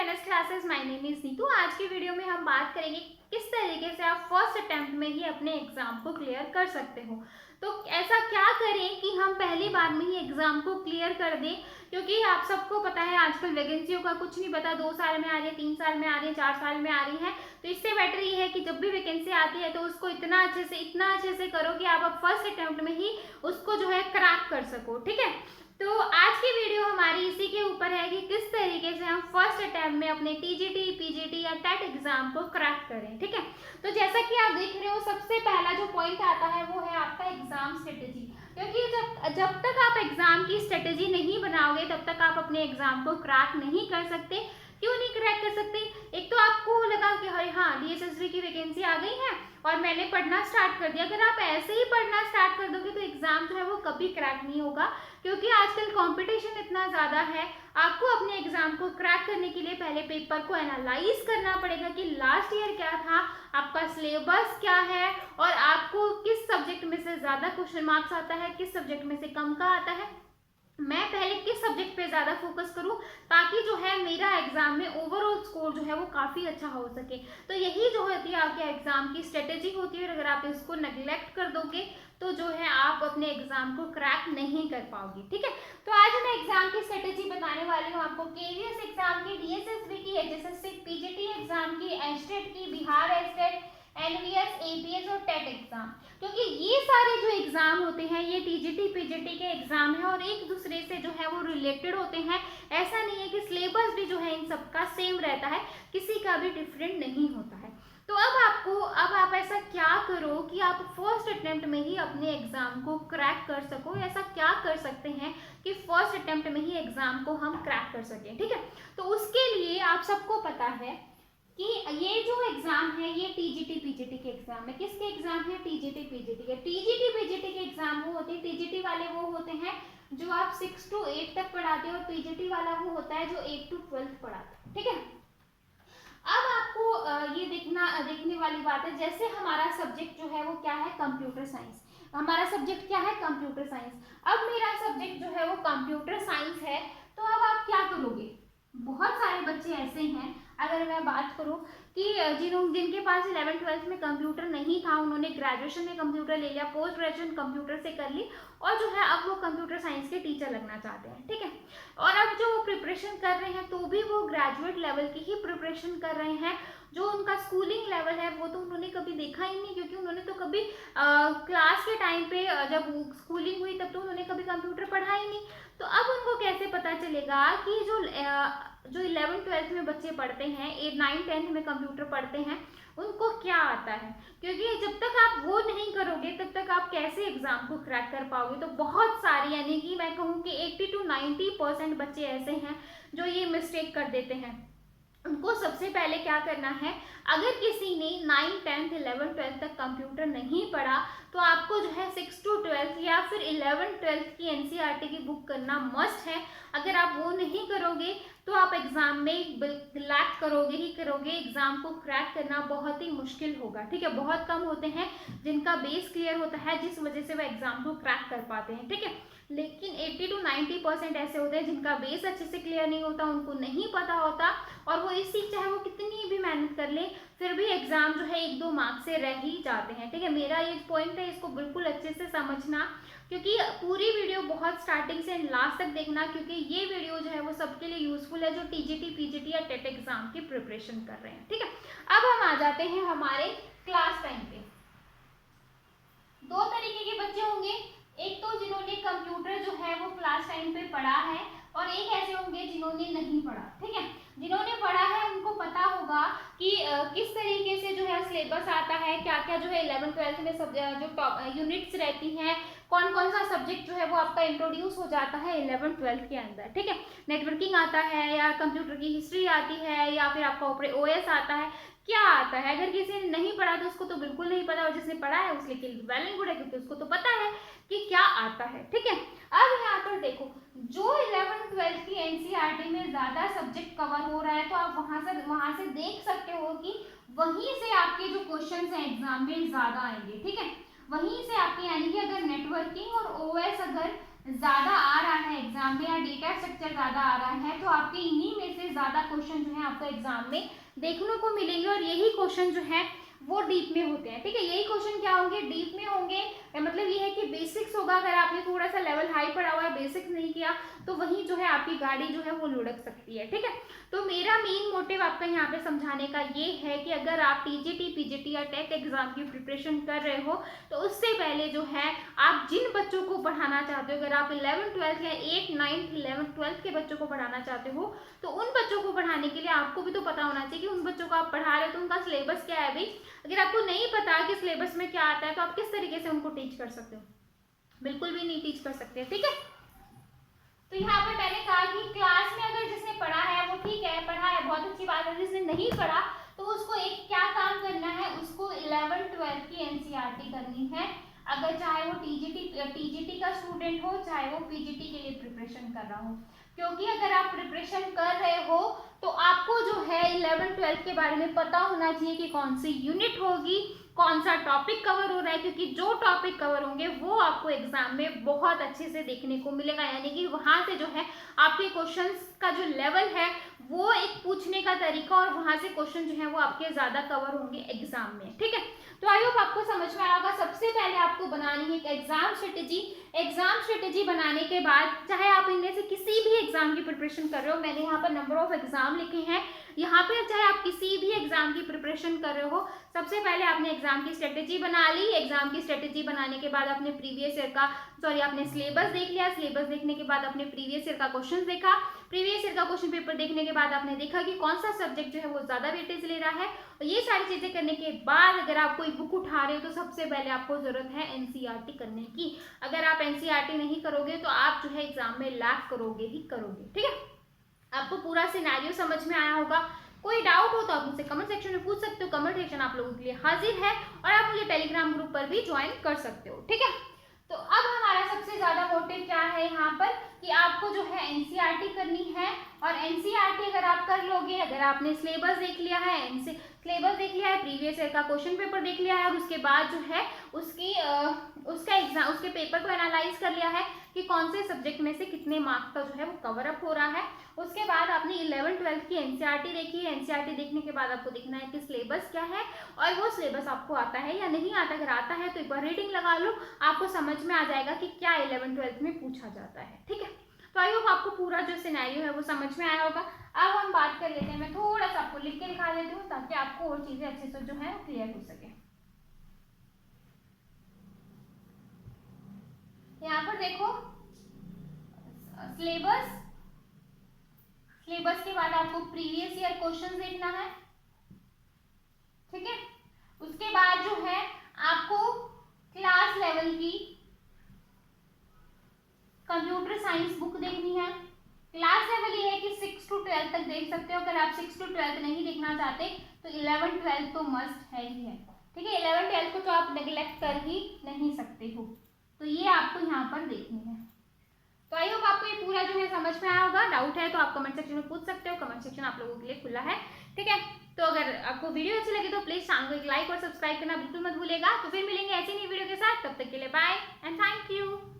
NS classes. My name is Neetu. आज की video में हम बात करेंगे किस तरीके से आप फर्स्ट अटेम्प्ट में ही अपने एग्जाम को क्लियर कर सकते हो। तो ऐसा क्या करें कि हम पहली बार में ही एग्जाम को क्लियर कर दें, क्योंकि आप सबको पता है आजकल वैकेंसियों का कुछ नहीं पता, 2 साल में आ रही है, 3 साल में आ रही है, 4 साल में आ रही है। तो इससे बेटर ये है कि जब भी वैकेंसी आती है तो उसको इतना अच्छे से करो कि आप फर्स्ट अटेम्प्ट में ही उसको जो है क्रैक कर सको। ठीक है, तो आज की वीडियो हमारी इसी के ऊपर है कि किस तरीके से हम फर्स्ट अटेम्प्ट में अपने टीजीटी, पीजीटी या टेट एग्जाम को क्रैक करें। ठीक है, तो जैसा कि आप देख रहे हो, सबसे पहला जो पॉइंट आता है वो है आपका एग्जाम स्ट्रेटेजी। क्योंकि जब तक आप एग्जाम की स्ट्रेटेजी नहीं बनाओगे तब तक आप अपने एग्जाम को क्रैक नहीं कर सकते। क्यों नहीं क्रैक कर सकते? एक तो आपको लगा कि हाँ डीएसएसबी की वैकेंसी आ गई है और मैंने पढ़ना स्टार्ट कर दिया। अगर आप ऐसे ही पढ़ना स्टार्ट कर दोगे तो एग्जाम जो है वो कभी क्रैक नहीं होगा, क्योंकि आजकल कंपटीशन इतना ज़्यादा है। आपको अपने एग्जाम को क्रैक करने के लिए पहले पेपर को एनालाइज करना पड़ेगा कि लास्ट ईयर क्या था, आपका सिलेबस क्या है और आपको किस सब्जेक्ट में से ज़्यादा क्वेश्चन मार्क्स आता है, किस सब्जेक्ट में से कम का आता है। मैं पहले किस सब्जेक्ट पे ज़्यादा फोकस करूं ताकि जो है मेरा एग्जाम में ओवरऑल स्कोर जो है वो काफ़ी अच्छा हो सके। तो यही जो होती है आपके एग्जाम की स्ट्रेटेजी होती है, और अगर आप इसको नेग्लेक्ट कर दोगे तो जो है आप अपने एग्जाम को क्रैक नहीं कर पाओगे। ठीक है, तो आज मैं एग्जाम की स्ट्रेटेजी बताने वाली हूँ आपको। केवीएस एग्जाम की, डीएसएसबी की, एचएसएससी, पीजीटी एग्जाम की, एस्टेट की, बिहार एस्टेट, एनवीएस, एपीएस और टेट एग्जाम। क्योंकि ये सारे जो एग्जाम होते हैं ये टीजीटी पीजीटी के एग्जाम है और एक दूसरे से जो है वो रिलेटेड होते हैं। ऐसा नहीं है कि सिलेबस भी जो है इन सबका सेम रहता है, किसी का भी डिफरेंट नहीं होता है। तो अब आप ऐसा क्या करो कि आप फर्स्ट अटेम्प्ट में ही अपने एग्जाम को क्रैक कर सको। ऐसा क्या कर सकते हैं कि फर्स्ट अटेम्प्ट में ही एग्जाम को हम क्रैक कर सकें। ठीक है, तो उसके लिए आप सबको पता है कि ये जो एग्जाम है ये टीजीटी पीजीटी के एग्जाम है। किसके एग्जाम है? टीजीटी पीजीटी के। टीजीटी पीजीटी के एग्जाम वो होते हैं, टीजीटी वाले वो होते हैं जो आप 6 to 8 तक पढ़ाते हो और पीजीटी वाला वो होता है जो 8 to 12 पढ़ाता है। ठीक है, अब आपको ये देखने वाली बात है, जैसे हमारा सब्जेक्ट जो है वो क्या है? Computer science. हमारा सब्जेक्ट क्या है? Computer science. अब मेरा सब्जेक्ट जो है वो कंप्यूटर साइंस है, तो अब आप क्या करोगे? बहुत सारे बच्चे ऐसे हैं, अगर मैं बात करूं कि जिनके पास 11th-12th में कंप्यूटर नहीं था, उन्होंने ग्रेजुएशन में कंप्यूटर ले लिया, पोस्ट ग्रेजुएशन कंप्यूटर से कर ली और जो है अब वो कंप्यूटर साइंस के टीचर लगना चाहते हैं। ठीक है, और अब जो वो प्रिपरेशन कर रहे हैं तो भी वो ग्रेजुएट लेवल की ही प्रिपरेशन कर रहे हैं। जो उनका स्कूलिंग लेवल है वो तो उन्होंने कभी देखा ही नहीं, क्योंकि उन्होंने तो कभी क्लास के टाइम पे जब स्कूलिंग हुई तब तो उन्होंने कभी कंप्यूटर पढ़ा ही नहीं। तो अब उनको कैसे पता चलेगा कि जो 11th-12th में बच्चे पढ़ते हैं, 8th-9th-10th में कंप्यूटर पढ़ते हैं, उनको क्या आता है? क्योंकि जब तक आप वो नहीं करोगे तब तक आप कैसे एग्जाम को क्रैक कर पाओगे। तो बहुत सारी, यानी कि मैं कहूँ कि 80 to 90% बच्चे ऐसे हैं जो ये मिस्टेक कर देते हैं। उनको सबसे पहले क्या करना है, अगर किसी ने 9th, 10th, 11th, 12th तक कंप्यूटर नहीं पढ़ा तो आपको जो है 6 to 12th या फिर 11th-12th की एनसीईआरटी की बुक करना मस्ट है। अगर आप वो नहीं करोगे तो आप एग्जाम में लैक करोगे ही करोगे। एग्जाम को क्रैक करना बहुत ही मुश्किल होगा। ठीक है, बहुत कम होते हैं जिनका बेस क्लियर होता है, जिस वजह से वो एग्जाम को क्रैक कर पाते हैं। ठीक है, लेकिन 80 to 90% ऐसे होते हैं जिनका बेस अच्छे से क्लियर नहीं होता, उनको नहीं पता होता और वो इसी चाहे वो कितनी भी मेहनत कर ले फिर भी एग्जाम जो है 1-2 मार्क्स से रह ही जाते हैं। ठीक है, मेरा ये पॉइंट है, इसको बिल्कुल अच्छे से समझना, क्योंकि पूरी वीडियो बहुत स्टार्टिंग से लास्ट तक देखना, क्योंकि ये वीडियो जो है वो सबके लिए यूजफुल है जो टीजीटी पीजीटी या टेट एग्जाम की प्रिपरेशन कर रहे हैं। ठीक है, अब हम आ जाते हैं हमारे क्लास टाइम पे। 2 तरीके के बच्चे होंगे, एक तो जिन्होंने कंप्यूटर जो है वो क्लास टाइम पे पढ़ा है और एक ऐसे होंगे जिन्होंने नहीं पढ़ा। ठीक है, जिन्होंने पढ़ा है उनको पता होगा कि किस तरीके से जो है सिलेबस आता है, क्या क्या जो है 11th-12th में सब जो टॉप यूनिट्स रहती हैं, कौन कौन सा सब्जेक्ट जो है वो आपका इंट्रोड्यूस हो जाता है 11th-12th के अंदर। ठीक है, नेटवर्किंग आता है या कंप्यूटर की हिस्ट्री आती है या फिर आपका ओएस आता है, क्या आता है। अगर किसी ने नहीं पढ़ा तो उसको तो बिल्कुल नहीं पता, और जिसने पढ़ा है उसके लिए वेल एंड गुड है, क्योंकि उसको तो पता है कि क्या आता है। ठीक है, अब यहाँ पर देखो, जो 11th-12th की एनसीईआरटी में ज्यादा सब्जेक्ट कवर हो रहा है तो आप वहां से देख सकते हो कि वहीं से आपके जो क्वेश्चंस हैं एग्जाम में ज्यादा आएंगे। ठीक है, वहीं से आपके, यानी कि अगर नेटवर्किंग और ओएस अगर ज़्यादा आ रहा है एग्जाम में या डेटा स्ट्रक्चर ज़्यादा आ रहा है, तो आपके इन्हीं में से ज़्यादा क्वेश्चन जो है आपको एग्जाम में देखने को मिलेंगे और यही क्वेश्चन जो है वो डीप में होते हैं। ठीक है, यही क्वेश्चन क्या होंगे, डीप में होंगे। मतलब ये है कि बेसिक्स होगा, अगर आपने थोड़ा सा लेवल हाई पढ़ा हुआ है, बेसिक्स नहीं किया, तो वहीं जो है आपकी गाड़ी जो है वो लुढ़क सकती है। ठीक है, तो मेरा मेन मोटिव आपका यहाँ पे समझाने का ये है कि अगर आप टीजीटी, पीजीटी या टेट एग्जाम की प्रिपरेशन कर रहे हो, तो उससे पहले जो है आप जिन बच्चों को पढ़ाना चाहते हो, अगर आप 11th 12th या 8th 9th 11th 12th के बच्चों को पढ़ाना चाहते हो, तो उन बच्चों को पढ़ाने के लिए आपको भी तो पता होना चाहिए कि उन बच्चों को आप पढ़ा रहे हो तो उनका सिलेबस क्या है। भाई अगर आपको नहीं पता कि सिलेबस में क्या आता है, तो आप किस तरीके से उनको टीच कर सकते हो, बिल्कुल भी नहीं टीच कर सकते। ठीक है, तो यहाँ पर मैंने कहा कि क्लास में अगर जिसने पढ़ा है वो ठीक है, पढ़ा है, बहुत अच्छी बात है। जिसने नहीं पढ़ा तो उसको एक क्या काम करना है, उसको 11th 12th की एनसीईआरटी करनी है, अगर चाहे वो टीजीटी का स्टूडेंट हो, चाहे वो पीजीटी के लिए प्रिपरेशन कर रहा हो। क्योंकि अगर आप प्रिपरेशन कर रहे हो तो आपको जो है 11th 12th के बारे में पता होना चाहिए कि कौन सी यूनिट होगी, कौन सा टॉपिक कवर हो रहा है, क्योंकि जो टॉपिक कवर होंगे वो आपको एग्जाम में बहुत अच्छे से देखने को मिलेगा। यानी कि वहां से जो है आपके क्वेश्चंस का जो लेवल है वो एक पूछने का तरीका, और वहां से क्वेश्चन जो है वो आपके ज्यादा कवर होंगे एग्जाम में। ठीक है, तो आई होप आपको समझ में आया होगा। सबसे पहले आपको बनानी है एक एग्जाम स्ट्रेटेजी। एग्जाम स्ट्रेटेजी बनाने के बाद चाहे आप इनमें से किसी भी एग्जाम की प्रिपरेशन कर रहे हो, मैंने यहाँ पर नंबर ऑफ एग्जाम लिखे हैं, यहाँ पे चाहे आप किसी भी एग्जाम की प्रिपरेशन कर रहे हो, सबसे पहले आपने एग्जाम की स्ट्रेटेजी बना ली। एग्जाम की स्ट्रेटेजी बनाने के बाद आपने प्रीवियस ईयर का आपने सिलेबस देख लिया। सिलेबस देखने के बाद आपने प्रीवियस ईयर का क्वेश्चन देखा। प्रीवियस ईयर का क्वेश्चन पेपर देखने के बाद आपने देखा कि कौन सा सब्जेक्ट जो है वो ज्यादा वेटेज ले रहा है। और ये सारी चीजें करने के बाद अगर आप कोई बुक उठा रहे हो तो सबसे पहले आपको जरूरत है एनसीईआरटी करने की। अगर आप एनसीईआरटी नहीं करोगे तो आप जो है एग्जाम में लैग करोगे ही करोगे। ठीक है, आपको पूरा सिनेरियो समझ में आया होगा। कोई डाउट हो तो आप मुझसे कमेंट सेक्शन में पूछ सकते हो। कमेंट सेक्शन आप लोगों के लिए हाजिर है, और आप मुझे टेलीग्राम ग्रुप पर भी ज्वाइन कर सकते हो। ठीक है, तो अब हमारा सबसे ज्यादा मोटिव क्या है यहाँ पर कि आपको जो है एनसीईआरटी करनी है। और एनसीईआरटी अगर आप कर लोगे, अगर आपने सिलेबस देख लिया है, सिलेबस देख लिया है, प्रीवियस ईयर का क्वेश्चन पेपर देख लिया है, और उसके बाद जो है उसके पेपर को एनालाइज कर लिया है कि कौन से सब्जेक्ट में से कितने मार्क्स का जो है वो कवर अप हो रहा है। उसके बाद आपने 11th 12th की एनसीईआरटी देखी है। एनसीईआरटी देखने के बाद आपको देखना है कि सिलेबस क्या है और वो सिलेबस आपको आता है या नहीं आता। अगर आता है तो एक बार रीडिंग लगा लो, आपको समझ में आ जाएगा कि क्या 11th 12th में पूछा जाता है। ठीक है, तो आई होप आपको पूरा जो सिनेरियो है वो समझ में आया होगा। अब हम बात कर लेते हैं, मैं थोड़ा सा आपको लिख के दिखा देती हूँ ताकि आपको और चीजें अच्छे से जो है क्लियर हो सके। यहाँ पर देखो सिलेबस के बाद आपको प्रीवियस ईयर क्वेश्चन देखना है। ठीक है, उसके बाद जो है आपको क्लास लेवल की कंप्यूटर साइंस बुक देखनी है। क्लास लेवल ये है कि 6 to 12 तक देख सकते हो। अगर आप 6 to 12 नहीं देखना चाहते तो 11 12 तो मस्ट है ही है। ठीक है, 11 12 को तो आप नेग्लेक्ट कर ही नहीं सकते हो, तो ये आपको यहाँ पर देखनी है। तो आई होप आपको ये पूरा जो है समझ में आया होगा। डाउट है तो आप कमेंट सेक्शन में पूछ सकते हो, कमेंट सेक्शन आप लोगों के लिए खुला है। ठीक है, तो अगर आपको वीडियो अच्छी लगी तो प्लीज चैनल को एक लाइक और सब्सक्राइब करना बिल्कुल मत भूलिएगा। तो फिर मिलेंगे ऐसी नई वीडियो के साथ, तब तक के लिए बाय एंड थैंक यू।